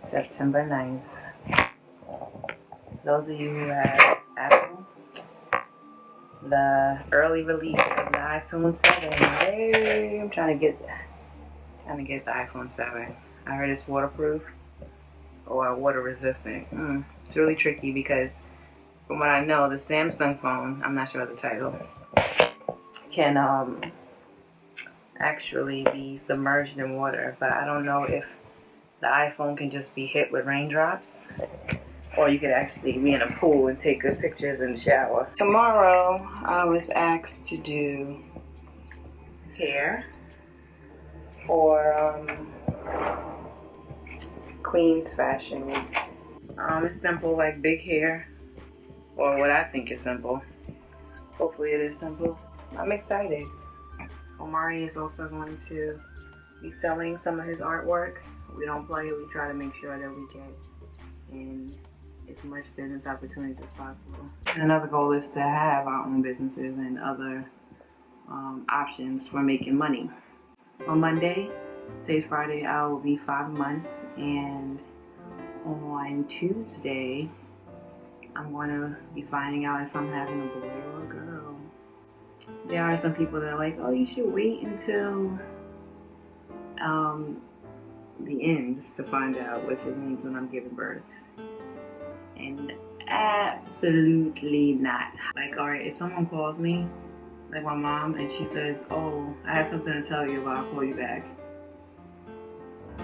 September 9th. Those of you who have Apple, the early release of the iPhone 7. Hey, I'm trying to get the iPhone 7. I heard it's waterproof or water resistant. It's really tricky because from what I know, the Samsung phone, I'm not sure of the title, can actually be submerged in water, but I don't know if the iPhone can just be hit with raindrops, or you could actually be in a pool and take good pictures in the shower. Tomorrow, I was asked to do hair for Queen's Fashion Week. It's simple, like big hair, or what I think is simple. Hopefully it is simple. I'm excited. Omari is also going to be selling some of his artwork. We don't play, we try to make sure that we get in as much business opportunities as possible. And another goal is to have our own businesses and other options for making money. So Monday, today's Friday, I will be 5 months, and on Tuesday, I'm going to be finding out if I'm having a boy or a girl. There are some people that are like, oh, you should wait until the end to find out, which it means when I'm giving birth. And absolutely not. Like, alright, if someone calls me, like my mom, and she says, oh, I have something to tell you, but I'll call you back.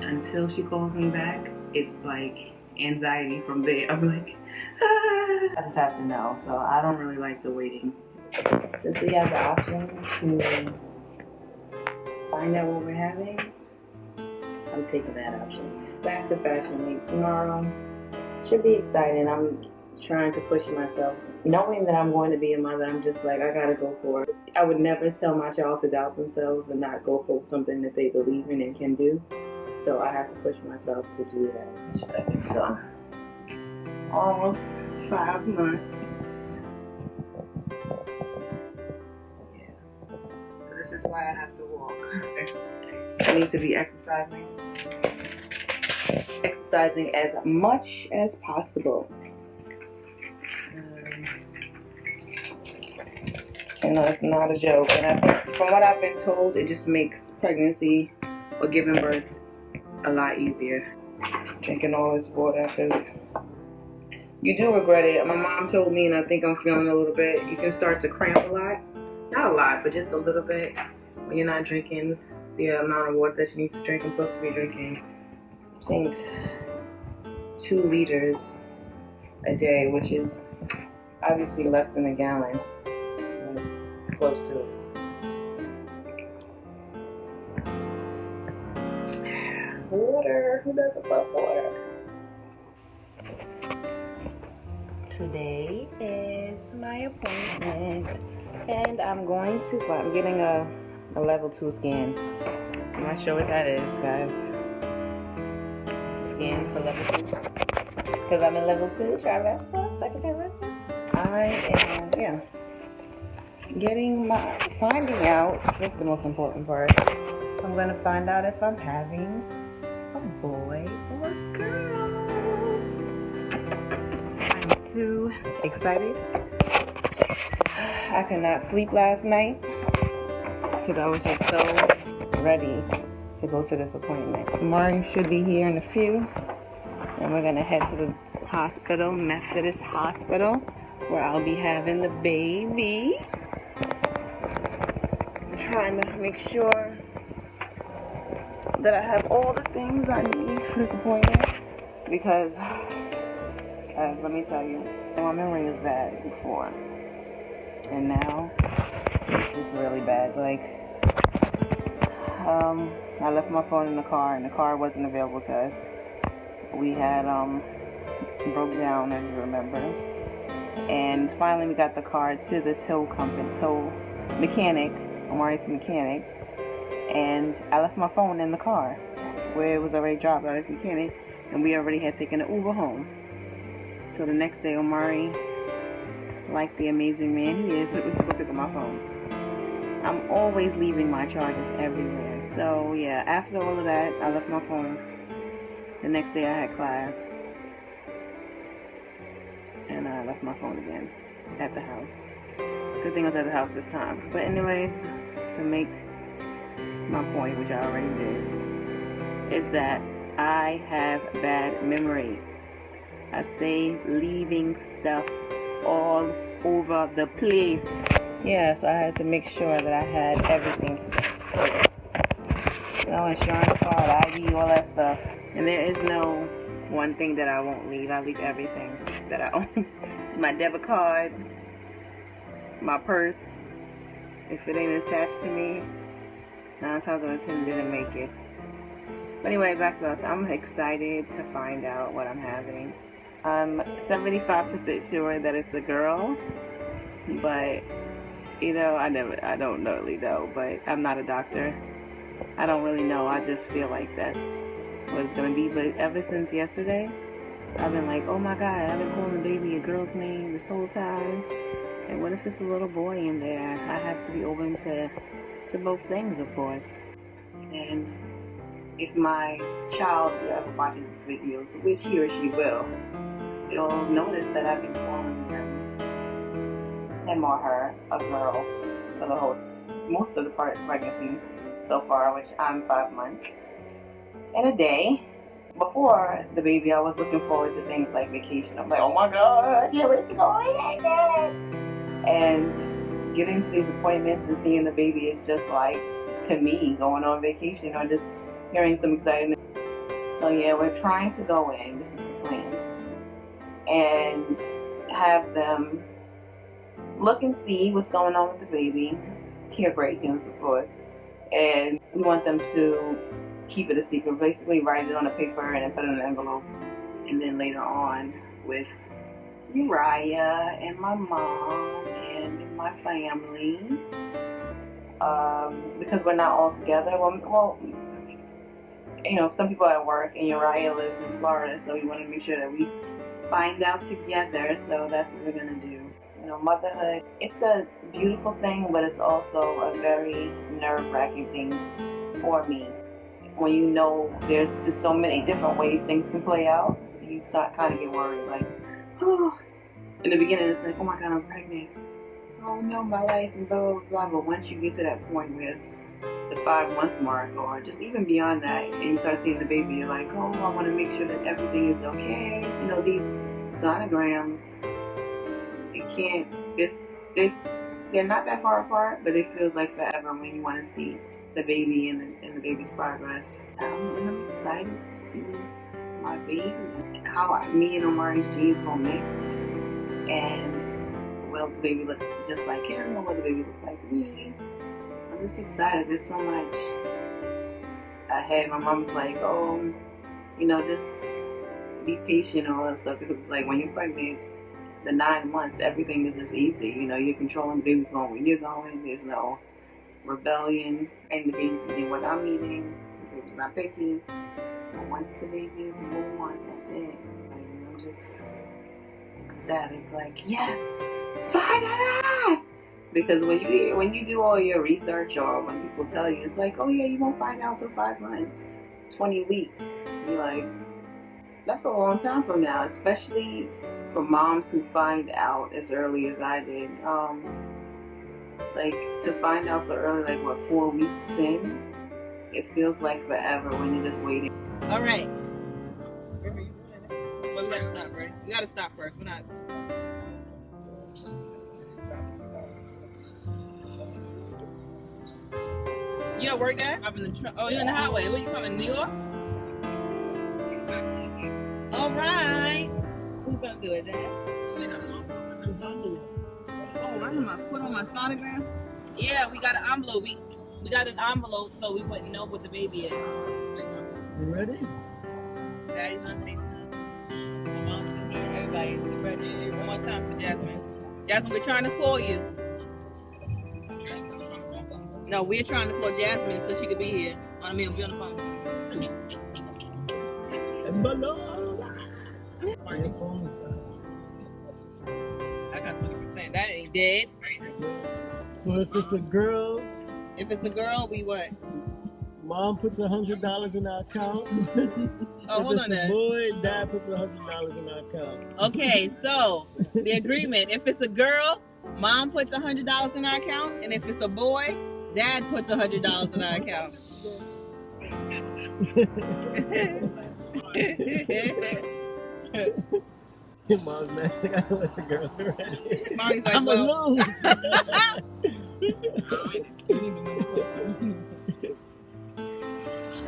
Until she calls me back, it's like anxiety from there. I'm like, I just have to know. So I don't really like the waiting. Since we have the option to find out what we're having, I'm taking that option. Back to Fashion Week tomorrow. Should be exciting. I'm trying to push myself. Knowing that I'm going to be a mother, I'm just like, I gotta go for it. I would never tell my child to doubt themselves and not go for something that they believe in and can do. So I have to push myself to do that. So, almost 5 months. Yeah. So this is why I have to walk. I need to be exercising. Exercising as much as possible. You know, it's not a joke. And from what I've been told, it just makes pregnancy or giving birth a lot easier. Drinking all this water, because you do regret it. My mom told me, and I think I'm feeling a little bit, you can start to cramp a lot. Not a lot, but just a little bit when you're not drinking the amount of water that you need to drink. I'm supposed to be drinking, I think, 2 liters a day, which is obviously less than a gallon. Close to it. Water. Who doesn't love water? Today is my appointment, and I'm getting a level 2 scan. I'm not sure what that is, guys. Scan for level 2. Because I'm in level 2, trimester, second trimester. I am, finding out, that's the most important part. I'm going to find out if I'm having a boy or a girl. I'm too excited. I could not sleep last night because I was just so ready to go to this appointment. Omari should be here in a few, and we're going to head to the hospital, Methodist Hospital, where I'll be having the baby. I'm trying to make sure that I have all the things I need for this appointment, because guys, let me tell you, my memory was bad before, and now it's just really bad. Like, I left my phone in the car, and the car wasn't available to us. We had broke down, as you remember, and finally we got the car to the tow mechanic, Omari's mechanic, and I left my phone in the car where it was already dropped out of the mechanic, and we already had taken an Uber home. So the next day, Omari, like the amazing man he is, went to go pick up my phone. I'm always leaving my chargers everywhere. So yeah, after all of that, I left my phone The next day I had class, and I left my phone again at the house. Good thing I was at the house this time. But anyway, to make my point, which I already did, is that I have bad memory. I stay leaving stuff all over the place. Yeah, so I had to make sure that I had everything together. You know, insurance card, ID, all that stuff. And there is no one thing that I won't leave. I leave everything that I own. My debit card, my purse. If it ain't attached to me, 9 times out of 10 didn't make it. But anyway, back to us. I'm excited to find out what I'm having. I'm 75% sure that it's a girl, but you know, I don't really know. But I'm not a doctor. I don't really know. I just feel like that's what it's gonna be. But ever since yesterday, I've been like, oh my God, I've been calling the baby a girl's name this whole time. And what if it's a little boy in there? I have to be open to both things, of course. And if my child ever watches this video, which he or she will, you'll notice that I've been calling him or her a girl for most of the part of pregnancy so far, which I'm 5 months and a day. Before the baby, I was looking forward to things like vacation. I'm like, oh my God, I can't wait to go on vacation. And getting to these appointments and seeing the baby is just like, to me, going on vacation or just hearing some excitement. So yeah, we're trying to go in, this is the plan, and have them look and see what's going on with the baby, hear great news, of course, and we want them to keep it a secret, basically write it on a paper and then put it in an envelope, and then later on with Uriah and my mom and my family, because we're not all together. Well, you know, some people at work, and Uriah lives in Florida, so we want to make sure that we find out together. So that's what we're gonna do. You know, motherhood, it's a beautiful thing, but it's also a very nerve-wracking thing for me. When you know there's just so many different ways things can play out, you start kind of get worried, like, oh. In the beginning, it's like, oh my God, I'm pregnant. Oh no, my life, and blah, blah, blah. But once you get to that point where it's the 5-month mark, or just even beyond that, and you start seeing the baby, you're like, oh, I want to make sure that everything is okay. You know, these sonograms, they're not that far apart, but it feels like forever when you want to see the baby and the baby's progress. I'm excited to see my baby, how me and Omari's genes will mix, and will the baby look just like him, or will the baby look like me? I'm just excited. There's so much ahead. My mom's like, oh, you know, just be patient and all that stuff, because it's like when you're pregnant, the 9 months, everything is just easy. You know, you're controlling the baby's going where you're going. There's no rebellion, and the baby's eating what I'm eating. The baby's not picky. But once the baby is born, that's it. Like, you know, just ecstatic, like, yes, finally! Because when you do all your research, or when people tell you, it's like, oh yeah, you won't find out till 5 months, 20 weeks. You're like, that's a long time from now, especially for moms who find out as early as I did. Like, to find out so early, like what, 4 weeks in, it feels like forever when you're just waiting. All right. Well, we gotta stop, right? We gotta stop first. We're not. You at work there? I'm in the you're in the highway. Where you coming? New York? All right. Who's gonna do it, Dad? Oh, I have my foot on my sonogram. Yeah, we got an envelope. We got an envelope so we wouldn't know what the baby is. You ready? Daddy's on FaceTime. My mom's in here. Everybody, we ready. One more time for Jasmine. Jasmine, we're trying to call you. No, we're trying to call Jasmine so she could be here. I mean, we'll be on the phone. I got 20%. That ain't dead. So if it's a girl, we what? mom puts $100 in our account. Oh, hold If on it's there. a boy, dad puts $100 in our account. Okay, so the agreement: if it's a girl, mom puts $100 in our account, and if it's a boy, dad puts $100 in our account. Your mom's mad. I gotta let the girls ready. Mommy's like, I'm well, lose.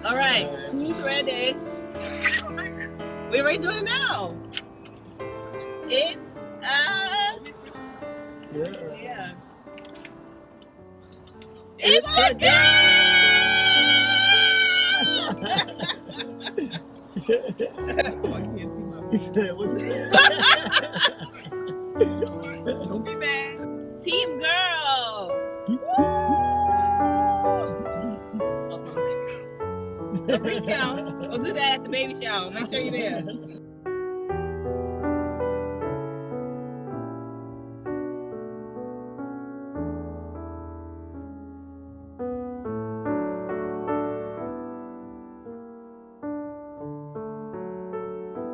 all right, who's ready? We're ready to do it now. It's yeah. It's a girl. He said, what you said? Don't be mad. Team girl. A recount. We'll do that at the baby shower. Make sure you're there.